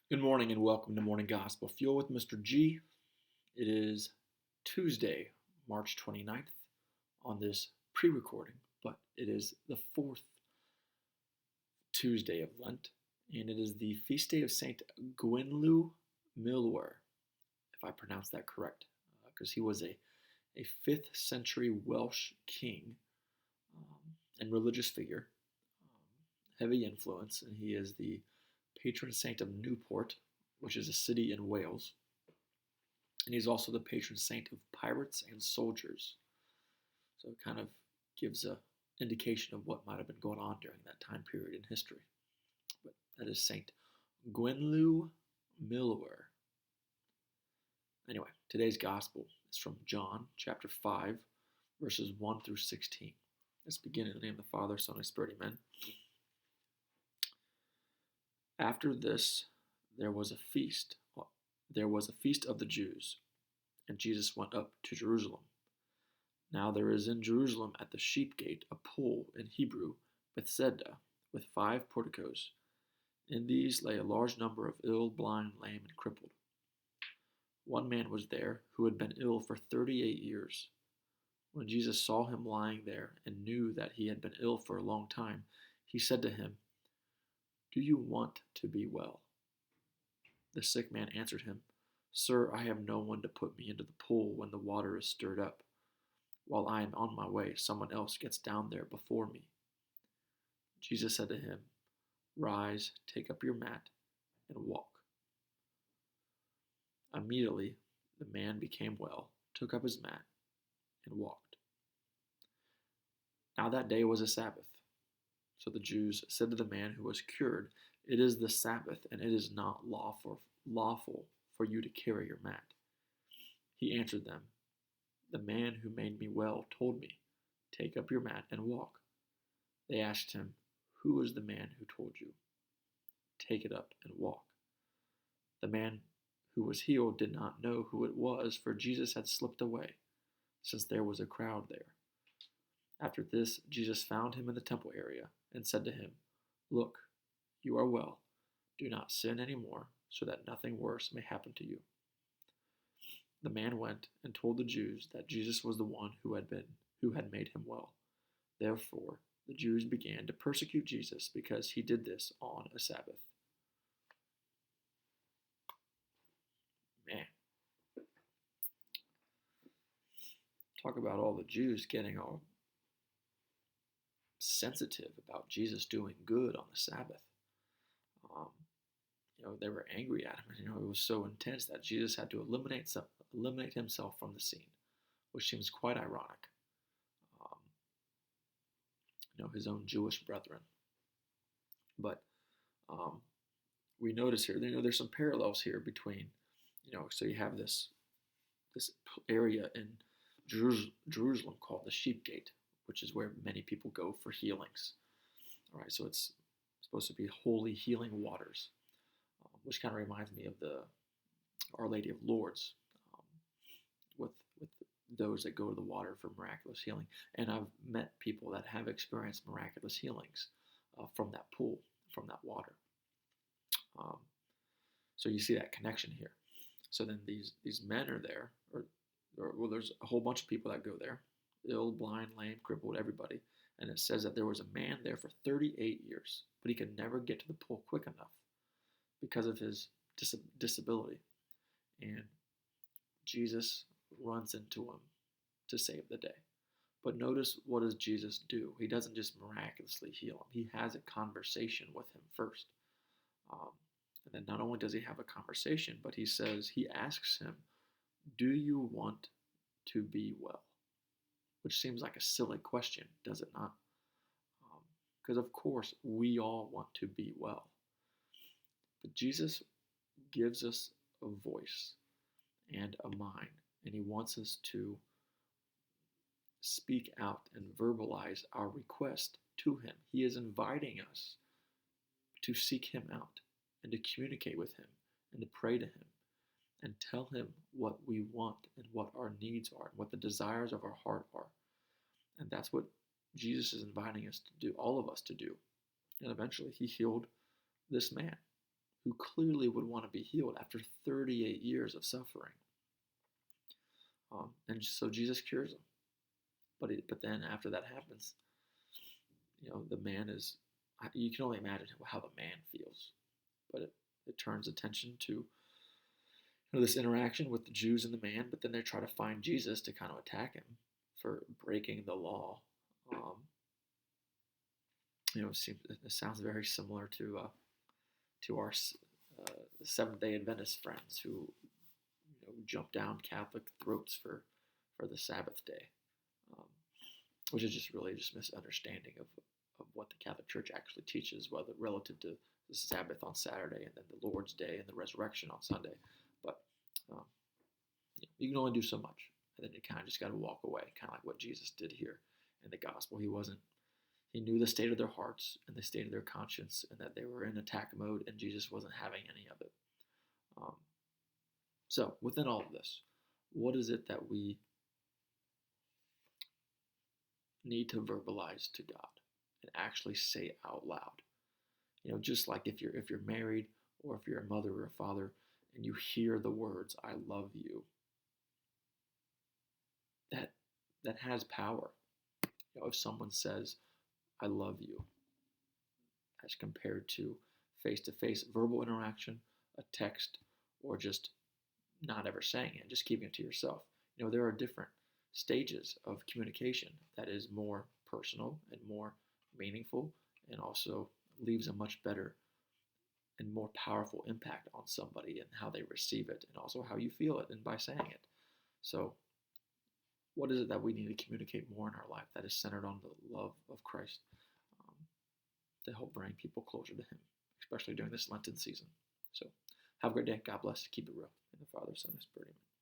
Good morning and welcome to Morning Gospel Fuel with Mr. G. It is Tuesday, March 29th on this pre-recording, but it is the fourth Tuesday of Lent, and it is the feast day of Saint Gwynllyw Milwr, if I pronounce that correct, because he was a 5th century Welsh king and religious figure, heavy influence, and he is the patron saint of Newport, which is a city in Wales. And he's also the patron saint of pirates and soldiers. So it kind of gives an indication of what might have been going on during that time period in history. But that is Saint Gwynllyw Milwr. Anyway, today's gospel is from John chapter 5, verses 1 through 16. Let's begin in the name of the Father, Son, and Spirit, amen. After this, there was a feast. There was a feast of the Jews, and Jesus went up to Jerusalem. Now there is in Jerusalem at the sheep gate a pool, in Hebrew, Bethesda, with 5 porticos. In these lay a large number of ill, blind, lame, and crippled. One man was there who had been ill for 38 years. When Jesus saw him lying there and knew that he had been ill for a long time, he said to him, "Do you want to be well?" The sick man answered him, "Sir, I have no one to put me into the pool when the water is stirred up. While I am on my way, someone else gets down there before me." Jesus said to him, "Rise, take up your mat, and walk." Immediately the man became well, took up his mat, and walked. Now that day was a Sabbath. So the Jews said to the man who was cured, "It is the Sabbath, and it is not lawful for you to carry your mat." He answered them, "The man who made me well told me, 'Take up your mat and walk.'" They asked him, "Who is the man who told you, 'Take it up and walk'?" The man who was healed did not know who it was, for Jesus had slipped away, since there was a crowd there. After this, Jesus found him in the temple area and said to him, "Look, you are well. Do not sin anymore, so that nothing worse may happen to you." The man went and told the Jews that Jesus was the one who had made him well. Therefore, the Jews began to persecute Jesus because he did this on a Sabbath. Man, talk about all the Jews getting all sensitive about Jesus doing good on the Sabbath. Um, they were angry at him. It was so intense that Jesus had to eliminate himself from the scene, which seems quite ironic. Um, his own Jewish brethren. But we notice here, there's some parallels here between, so you have this area in Jerusalem called the Sheep Gate, which is where many people go for healings. All right, so it's supposed to be holy healing waters, which kind of reminds me of the Our Lady of Lourdes, with those that go to the water for miraculous healing. And I've met people that have experienced miraculous healings from that pool, from that water. So you see that connection here. So then these men are there, or there's a whole bunch of people that go there, ill, blind, lame, crippled, everybody. And it says that there was a man there for 38 years, but he could never get to the pool quick enough because of his disability. And Jesus runs into him to save the day. But notice, what does Jesus do? He doesn't just miraculously heal him. He has a conversation with him first. And then not only does he have a conversation, but he asks him, "Do you want to be well?" Which seems like a silly question, does it not? Because of course we all want to be well. But Jesus gives us a voice and a mind, and he wants us to speak out and verbalize our request to him. He is inviting us to seek him out and to communicate with him and to pray to him and tell him what we want and what our needs are and what the desires of our heart are. And that's what Jesus is inviting us to do, all of us to do. And eventually he healed this man who clearly would want to be healed after 38 years of suffering. And so Jesus cures him. But then after that happens, the man is, you can only imagine how the man feels. But it turns attention to this interaction with the Jews and the man, but then they try to find Jesus to kind of attack him for breaking the law. It sounds very similar to our Seventh-day Adventist friends who jump down Catholic throats for the Sabbath day, which is just really just misunderstanding of what the Catholic Church actually teaches, whether relative to the Sabbath on Saturday and then the Lord's Day and the resurrection on Sunday. But you can only do so much, and then you kind of just got to walk away, kind of like what Jesus did here in the gospel. He knew the state of their hearts and the state of their conscience, and that they were in attack mode, and Jesus wasn't having any of it. So within all of this, what is it that we need to verbalize to God and actually say out loud? Just like if you're married, or if you're a mother or a father, and you hear the words, "I love you," that has power. If someone says, "I love you," as compared to face-to-face verbal interaction, a text, or just not ever saying it, just keeping it to yourself. There are different stages of communication that is more personal and more meaningful, and also leaves a much better and more powerful impact on somebody and how they receive it, and also how you feel it, and by saying it. So what is it that we need to communicate more in our life that is centered on the love of Christ, to help bring people closer to him, especially during this Lenten season? So have a great day. God bless. Keep it real. In the Father, Son, and Spirit. Amen.